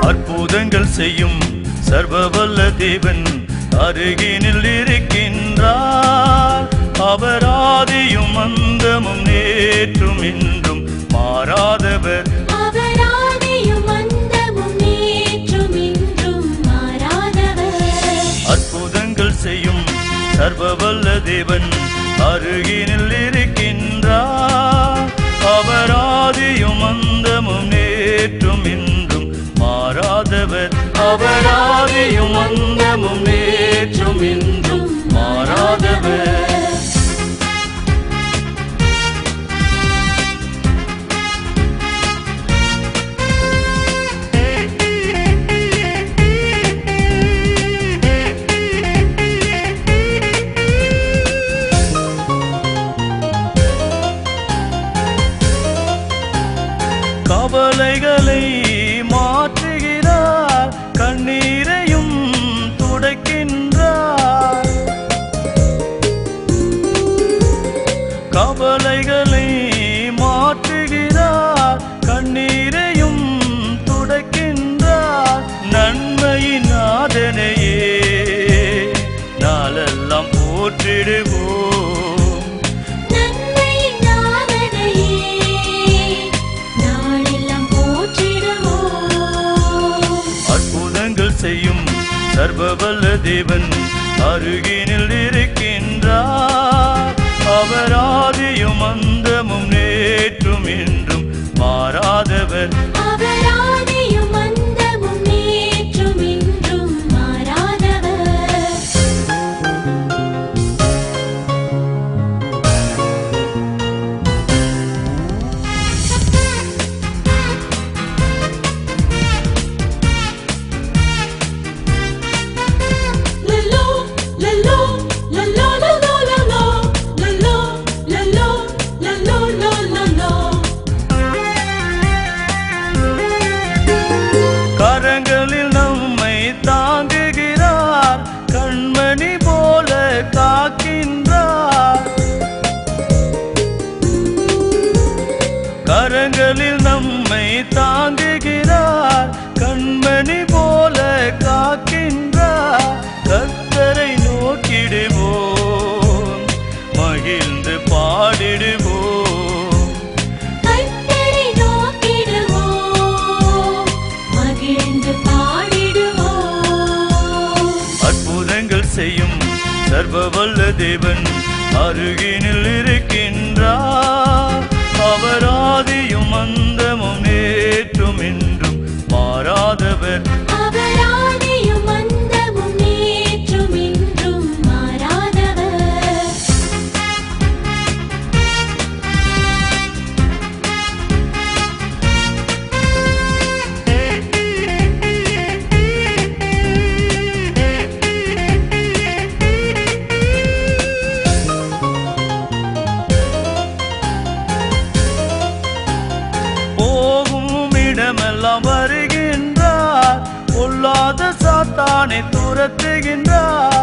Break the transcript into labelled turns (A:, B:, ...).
A: அற்புதங்கள் செய்யும் சர்வவல்ல தேவன் அருகினில் இருக்கின்றார். அவர் ஆதியும் அந்தமும் நேற்றும் இன்றும் மாறாதவர். அற்புதங்கள் செய்யும் சர்வவல்ல தேவன் அருகினில் இருக்கின்றார். அவர் ஆதியும் அந்தமும் நேற்றும் இன்றும் மாறாதவர். அவர் ஆதியும் அந்தமும் நேற்றும் இன்றும் மாறாதவர். கவலைகளை மாற்றுகிறார், கண்ணீரையும் துடைக்கின்றார். கவலைகளை மாற்றுகிறார், கண்ணீரையும் துடைக்கின்றார். நன்மையின் நாதனையே நாளெல்லாம் போற்றிடுவோம். செய்யும் சர்வவல்ல தேவன் அருகினில் இருக்கின்றார். அவர் ஆதியும் அந்தமும் நேற்றும் இன்றும் மாறாதவர். கரங்களில் நம்மை தாங்குகிறார், கண்மணி போல காக்கின்றார். கரங்களில் நம்மை தாங்குகிறார், கண்மணி போல காக்கின்றார். கர்த்தரை நோக்கிடுவோம், மகிழ்ந்து பாடிடுவோம். அற்புதங்கள் செய்யும் சர்வவல்ல தேவன் அருகினில் இருக்கின்றார். அவர் ஆதியும் அந்தமும் நேற்றும் இன்றும் மாறாதவர். வருகின்றார், பொல்லாத சாத்தானை துரத்துகின்றார்.